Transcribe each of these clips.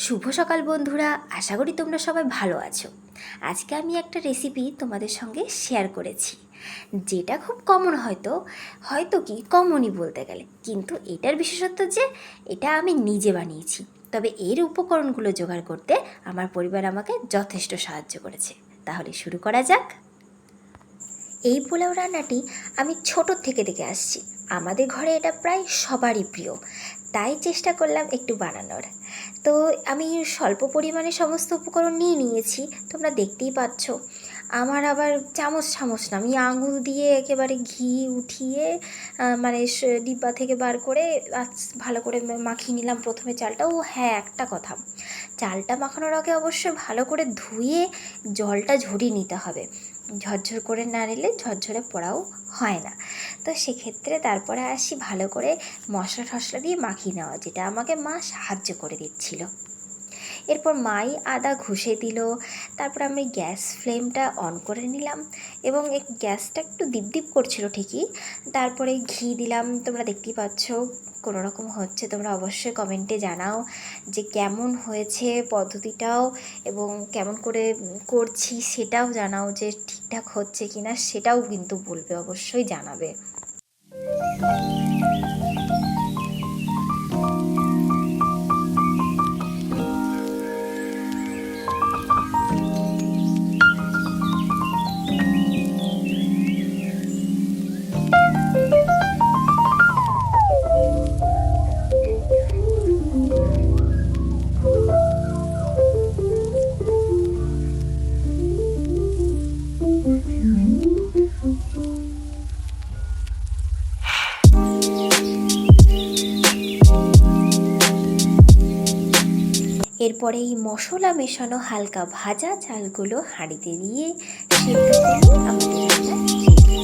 শুভ সকাল বন্ধুরা, আশা করি তোমরা সবাই ভালো আছো। আজকে আমি একটা রেসিপি তোমাদের সঙ্গে শেয়ার করেছি, যেটা খুব কমন হয়তো কি কমনই বলতে গেলে, কিন্তু এটার বিশেষত্ব যে এটা আমি নিজে বানিয়েছি। তবে এর উপকরণগুলো জোগাড় করতে আমার পরিবার আমাকে যথেষ্ট সাহায্য করেছে। তাহলে শুরু করা যাক। এই পোলাও রান্নাটি আমি ছোটোর থেকে দেখে আসছি। আমাদের ঘরে এটা প্রায় সবারই প্রিয়, তাই চেষ্টা করলাম একটু বানানোর। তো আমি স্বল্প পরিমাণে সমস্ত উপকরণ নিয়ে নিয়েছি, তোমরা দেখতেই পাচ্ছ। আমার আবার চামচ না, আমি আঙুল দিয়ে একেবারে ঘি উঠিয়ে মানে ডিব্বা থেকে বার করে ভালো করে মাখিয়ে নিলাম প্রথমে চালটা। ও হ্যাঁ, একটা কথা, চালটা মাখানোর আগে অবশ্যই ভালো করে ধুয়ে জলটা ঝরিয়ে নিতে হবে। ঝরঝর করে না নিলে ঝরঝরে পোড়াও হয় না। তো সেক্ষেত্রে তারপরে আসি ভালো করে মশলা টশলা দিয়ে মাখিয়ে নেওয়া, যেটা আমাকে মা সাহায্য করে দিচ্ছিল। এরপর মাই আদা ঘষে দিল। তারপর আমি গ্যাস ফ্লেমটা অন করে নিলাম এবং এই গ্যাসটা একটু দীপ করছিল ঠিকই। তারপরে ঘি দিলাম, তোমরা দেখতেই পাচ্ছ কোনো রকম হচ্ছে। তোমরা অবশ্যই কমেন্টে জানাও যে কেমন হয়েছে পদ্ধতিটাও, এবং কেমন করে করছি সেটাও জানাও, যে ঠিকঠাক হচ্ছে কিনা সেটাও কিন্তু বলবে, অবশ্যই জানাবে। এরপরে এই মশলা মেশানো হালকা ভাজা চালগুলো হাঁড়িতে দিয়ে সিদ্ধ করে আমাদের রান্না রেডি।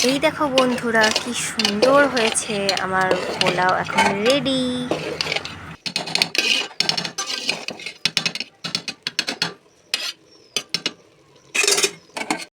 এই দেখো বন্ধুরা, কি সুন্দর হয়েছে আমার পোলাও, এখন রেডি।